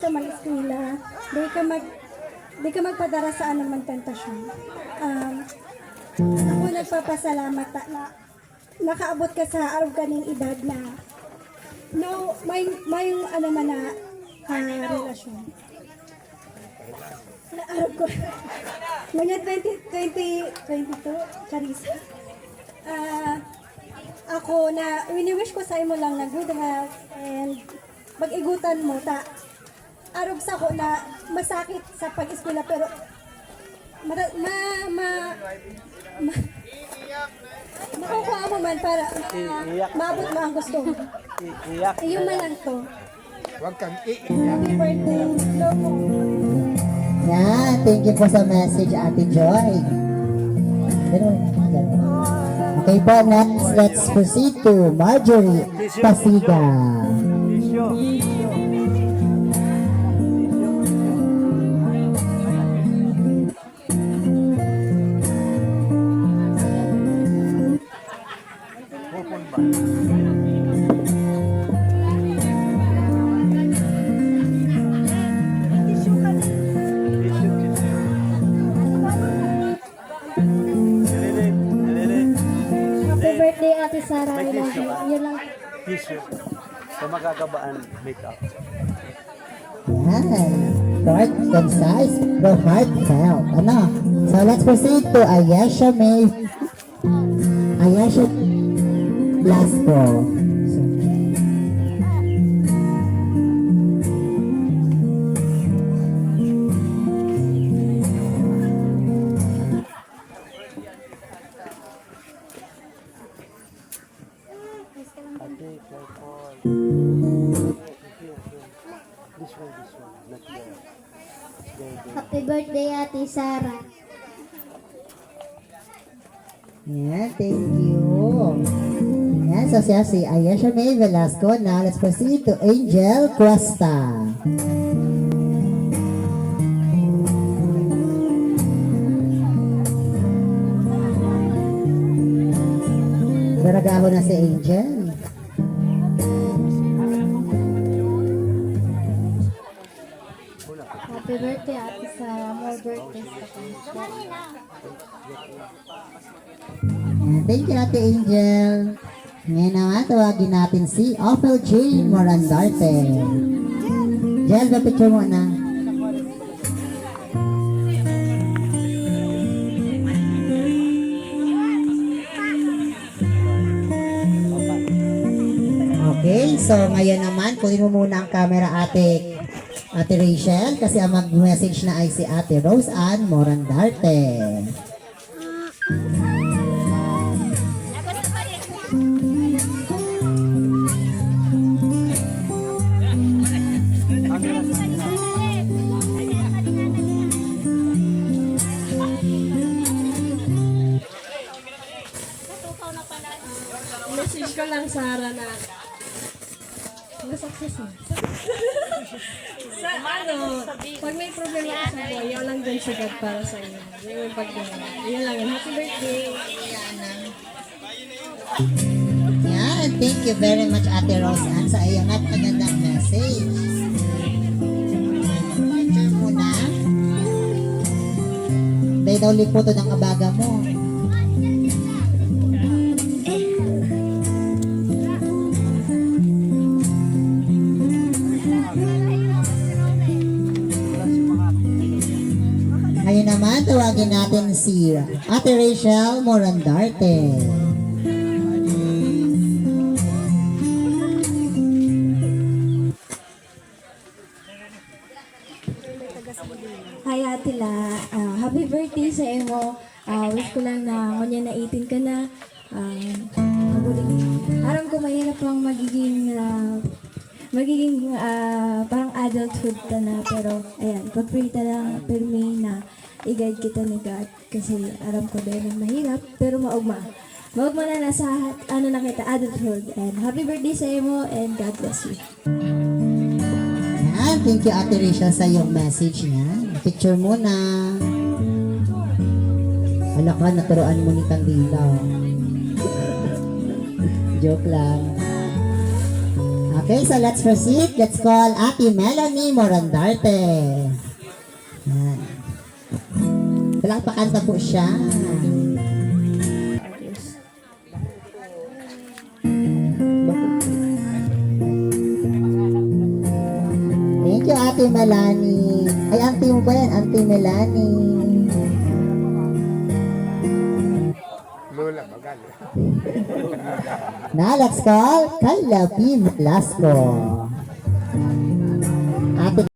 Sa mag-eskwela, di ka magpadara sa anumang tentasyon. Ako nagpapasalamat na nakaabot ka sa araw kaning edad na no, may ano man na relasyon. Na araw ko. Ngayon 2022, Charissa. Ako na wini-wish ko sa imo lang na good health and pag-igutan mo ta arog sa ko na masakit sa pag-eskwela pero makukuha mo man para maabot mo ang gusto mo. Ayun man lang to. Huwag kang Happy birthday. Lomo. Yan, thank you po sa message, Ate Joy. Okay po, next, let's proceed to Marjorie Pasiga. Happy birthday, Ate Sarah. I love you. Yun lang. tissue sa magagabaan makeup. Yan. Short, concise, but heartfelt. Ano? So let's proceed to Ayesha Blasco. Happy birthday, Ate Sarah. Yan, thank you. Yan, so siya si Ayesha May Velasco. Now, let's proceed to Angel Cuesta. Naragaho na si Angel. Happy birthday, Ate Sarah. More birthdays ka pa. Yan, thank you, Ate Angel. Ngayon naman, tawagin natin si Ophel Jane Morandarte. Jel, picture mo na. Okay, so ngayon naman, kunin mo muna ang camera, Ate Rachel, kasi ang mag-message na ay si Ate Rose Ann Morandarte. Message ko lang, Sarah, na success eh. Sa ano, pag may problema ka sa buhay, yan lang dyan si God para sa iyo. Yung may pagdala. Yan lang yun. Happy birthday, Yana. Yan, thank you very much, Ate Rose Ann, sa iyong napakagandang message. Picture muna. Dahil daw liputo ng kabaga mo. Ngayon naman, tawagin natin si Ate Rachel Morandarte. Hi, Ate La. Happy birthday sa imo. Wish ko lang na ngunya na 18 ka na. Aram ko mahirap lang magiging parang adulthood ka na. Pero, ayan, pag-pray ta lang, pirmi na i-guide kita ni God. Kasi aram ko dahil mahirap, pero maugma. Maugma na nasa, ano na kita, adulthood. And happy birthday sa imo, and God bless you. Yan, thank you, Ate Rachel, sa iyong message niya. Picture muna. Hala ka, naturoan mo ni Candila. Joke lang. Okay, so let's proceed. Let's call Ate Melanie Morandarte. Yan. Palakpakan na po siya. Thank you, Ate Melanie. Ay, auntie mo ba yan? Auntie Melanie. Lola, bagal. Now, let's call Carla P. Velasco.